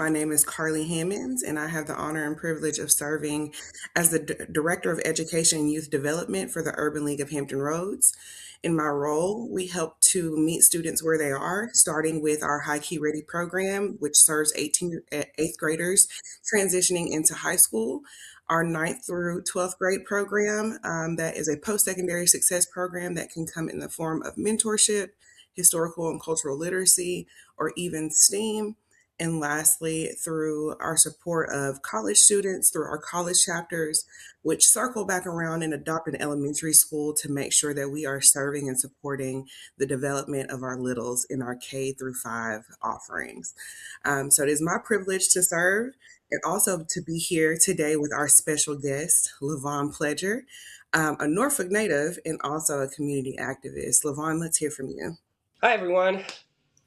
My name is Carly Hammonds, and I have the honor and privilege of serving as the Director of Education and Youth Development for the Urban League of Hampton Roads. In my role, we help to meet students where they are, starting with our High Key Ready program, which serves 8th graders transitioning into high school. Our ninth through 12th grade program, that is a post-secondary success program that can come in the form of mentorship, historical and cultural literacy, or even STEAM. And lastly, through our support of college students through our college chapters, which circle back around and adopt an elementary school to make sure that we are serving and supporting the development of our littles in our K through 5 offerings. So it is my privilege to serve and also to be here today with our special guest, Lavonne Pledger, a Norfolk native and also a community activist. Lavonne, let's hear from you. Hi, everyone.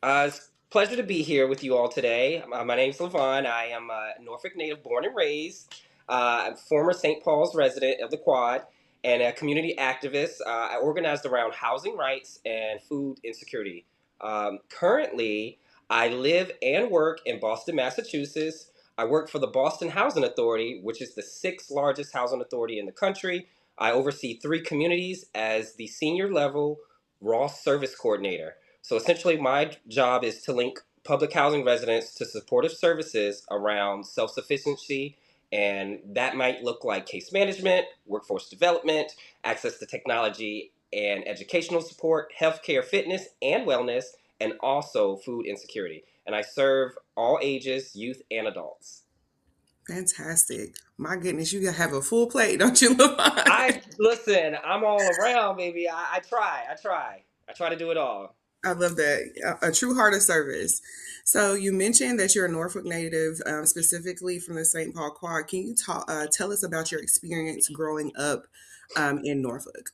It's a pleasure to be here with you all today. My name's Lavonne. I am a Norfolk native, born and raised. I'm a former St. Paul's resident of the Quad and a community activist. I organized around housing rights and food insecurity. Currently, I live and work in Boston, Massachusetts. I work for the Boston Housing Authority, which is the sixth largest housing authority in the country. I oversee three communities as the senior level Ross Service Coordinator. So essentially, my job is to link public housing residents to supportive services around self sufficiency. And that might look like case management, workforce development, access to technology and educational support, healthcare, fitness, and wellness, and also food insecurity. And I serve all ages, youth, and adults. Fantastic. My goodness, you have a full plate, don't you, Lavonne? I listen, I'm all around, baby. I try to do it all. I love that. A true heart of service. So you mentioned that you're a Norfolk native, specifically from the St. Paul Quad. Can you tell us about your experience growing up in Norfolk?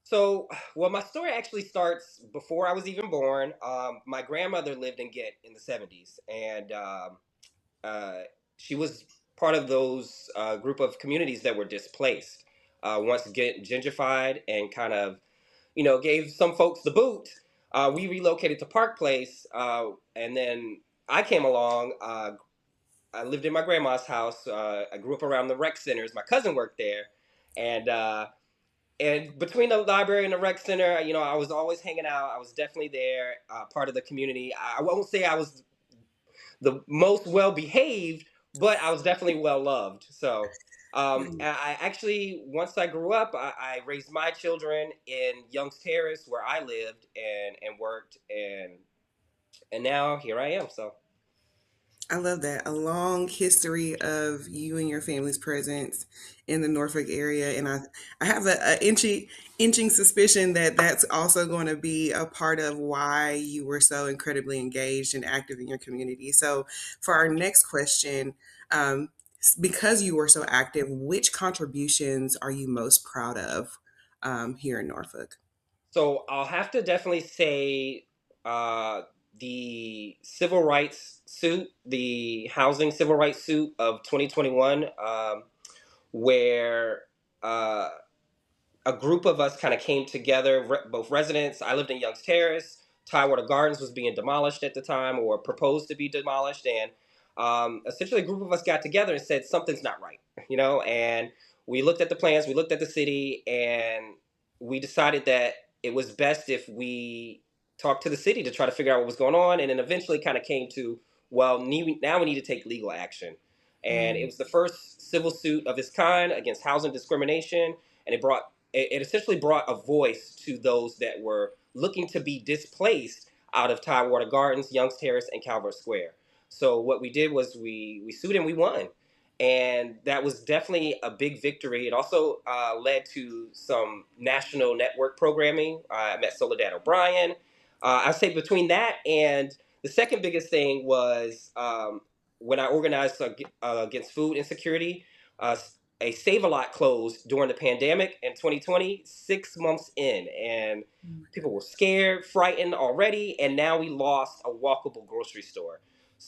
So, well, my story actually starts before I was even born. My grandmother lived in Ghent in the 70s, and uh, she was part of those group of communities that were displaced. Once Ghent gentrified and kind of, gave some folks the boot, we relocated to Park Place, and then I came along. I lived in my grandma's house. I grew up around the rec centers. My cousin worked there, and between the library and the rec center, I was always hanging out. I was definitely there, part of the community. I won't say I was the most well behaved, but I was definitely well loved. So, I actually, once I grew up, I raised my children in Young Terrace, where I lived and worked, and now here I am. So, I love that. A long history of you and your family's presence in the Norfolk area. And I have a inching suspicion that that's also going to be a part of why you were so incredibly engaged and active in your community. So for our next question, um, because you were so active, which contributions are you most proud of here in Norfolk? so I'll have to definitely say uh, the civil rights suit, the housing civil rights suit of 2021, where uh, a group of us kind of came together, both residents. I lived in Young's Terrace. Tidewater Gardens was being demolished at the time or proposed to be demolished. And essentially, a group of us got together and said, something's not right, and we looked at the plans, we looked at the city, and we decided that it was best if we talked to the city to try to figure out what was going on. And then eventually kind of came to, well, now we need to take legal action. And it Mm, was the first civil suit of its kind against housing discrimination. And it essentially brought a voice to those that were looking to be displaced out of Tidewater Gardens, Young's Terrace, and Calvert Square. So what we did was we sued and we won, and that was definitely a big victory. It also led to some national network programming. I met Soledad O'Brien. I say between that and the second biggest thing was when I organized against food insecurity. Uh, a Save a Lot closed during the pandemic in 2020, 6 months in, and people were scared, frightened already, and now we lost a walkable grocery store.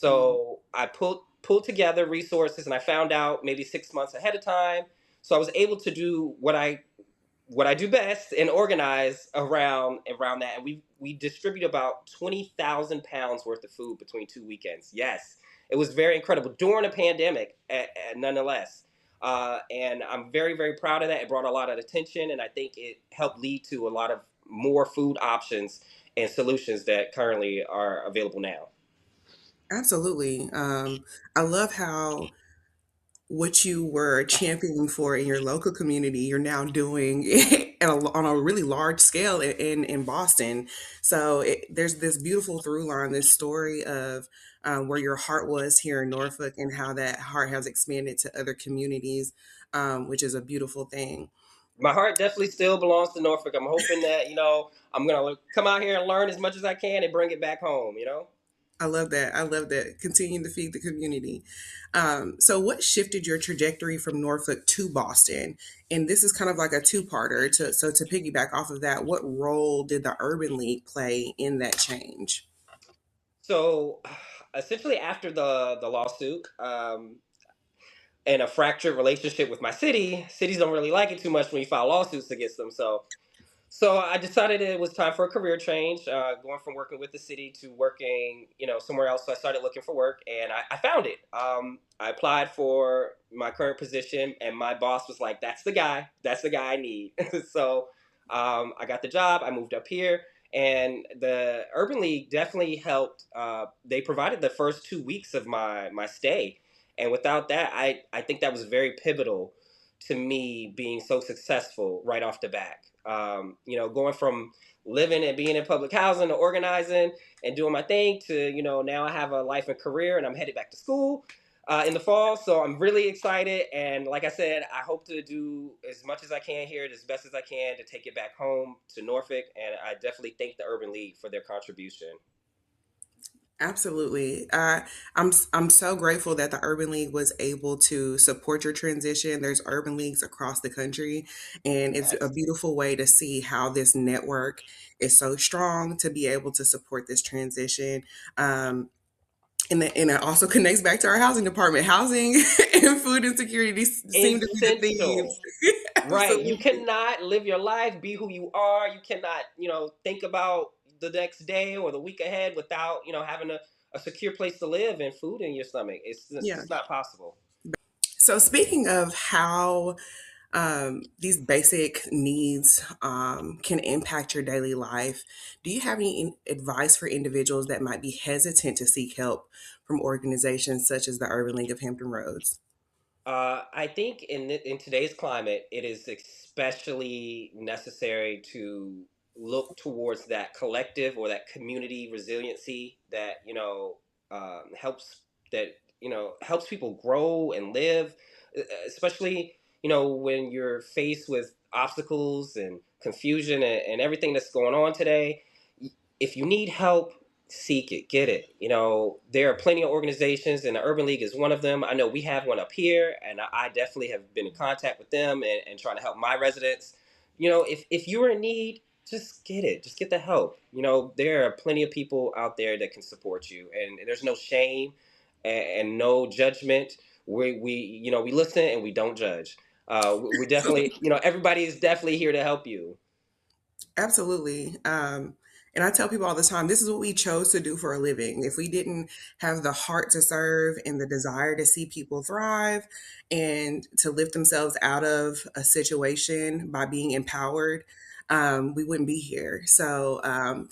mm. So I pulled together resources, and I found out maybe 6 months ahead of time. So I was able to do what I do best and organize around that. And we distribute about 20,000 pounds worth of food between 2 weekends. Yes, it was very incredible during a pandemic, nonetheless. And I'm very, very proud of that. It brought a lot of attention, and I think it helped lead to a lot of more food options and solutions that currently are available now. Absolutely. I love how what you were championing for in your local community, you're now doing on a really large scale in Boston. So there's this beautiful through line, this story of where your heart was here in Norfolk and how that heart has expanded to other communities, which is a beautiful thing. My heart definitely still belongs to Norfolk. I'm hoping that I'm gonna come out here and learn as much as I can and bring it back home. I love that. I love that. Continuing to feed the community. So, what shifted your trajectory from Norfolk to Boston? And this is kind of like a two-parter. To piggyback off of that, what role did the Urban League play in that change? So, essentially, after the lawsuit, and a fractured relationship with my city, cities don't really like it too much when you file lawsuits against them. So I decided it was time for a career change, going from working with the city to working, somewhere else. So I started looking for work, and I found it. I applied for my current position, and my boss was like, "That's the guy. That's the guy I need." So I got the job. I moved up here, and the Urban League definitely helped. They provided the first 2 weeks of my stay, and without that, I think that was very pivotal to me being so successful right off the bat. Going from living and being in public housing to organizing and doing my thing to, now I have a life and career and I'm headed back to school in the fall. So I'm really excited. And like I said, I hope to do as much as I can here, as best as I can to take it back home to Norfolk. And I definitely thank the Urban League for their contribution. Absolutely. I'm so grateful that the Urban League was able to support your transition. There's urban leagues across the country, and it's a Yes. beautiful way to see how this network is so strong to be able to support this transition. And it also connects back to our housing department. Housing and food insecurity seem to be the Essential. themes. Right. You Absolutely. cannot live your life, be who you are. You cannot, think about the next day or the week ahead without, having a secure place to live and food in your stomach. It's Yeah. just not possible. So speaking of how these basic needs can impact your daily life, do you have any advice for individuals that might be hesitant to seek help from organizations such as the Urban League of Hampton Roads? I think in today's climate, it is especially necessary to look towards that collective or that community resiliency that helps helps people grow and live, especially when you're faced with obstacles and confusion and everything that's going on today. If you need help, seek it, get it. There are plenty of organizations, and the Urban League is one of them. I know we have one up here, and I definitely have been in contact with them and trying to help my residents. If you're in need, just get it, just get the help. There are plenty of people out there that can support you, and there's no shame and no judgment. We listen and we don't judge. We definitely, everybody is definitely here to help you. Absolutely. And I tell people all the time, this is what we chose to do for a living. If we didn't have the heart to serve and the desire to see people thrive and to lift themselves out of a situation by being empowered, we wouldn't be here. So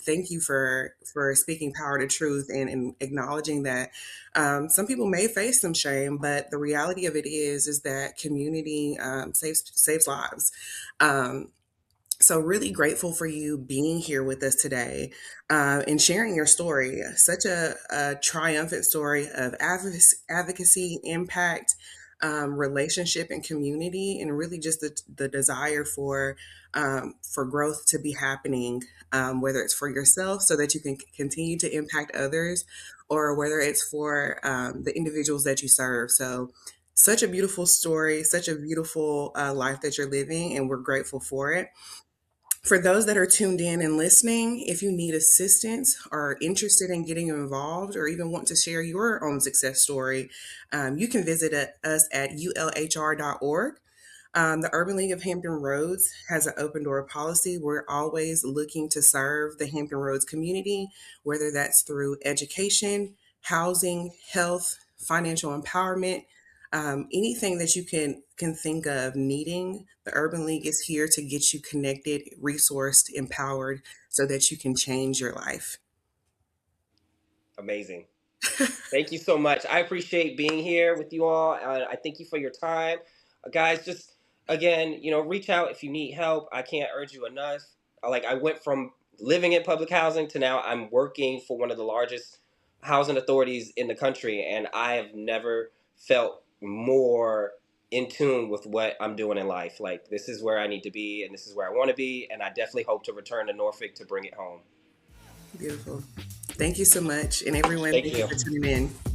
thank you for speaking power to truth and acknowledging that some people may face some shame, but the reality of it is that community saves lives. Um, so, really grateful for you being here with us today and sharing your story. Such a triumphant story of advocacy, impact, relationship, and community, and really just the desire for growth to be happening, whether it's for yourself so that you can continue to impact others, or whether it's for the individuals that you serve. So, such a beautiful story, such a beautiful life that you're living, and we're grateful for it. For those that are tuned in and listening, if you need assistance or are interested in getting involved or even want to share your own success story, you can visit us at ulhr.org. The Urban League of Hampton Roads has an open door policy. We're always looking to serve the Hampton Roads community, whether that's through education, housing, health, financial empowerment, anything that you can think of needing, the Urban League is here to get you connected, resourced, empowered, so that you can change your life. Amazing. Thank you so much. I appreciate being here with you all. I thank you for your time. Guys, just again, reach out if you need help. I can't urge you enough. Like, I went from living in public housing to now I'm working for one of the largest housing authorities in the country, and I have never felt more in tune with what I'm doing in life. Like, this is where I need to be, and this is where I want to be, and I definitely hope to return to Norfolk to bring it home. Beautiful. Thank you so much. And everyone, Thank thank you you. for tuning in.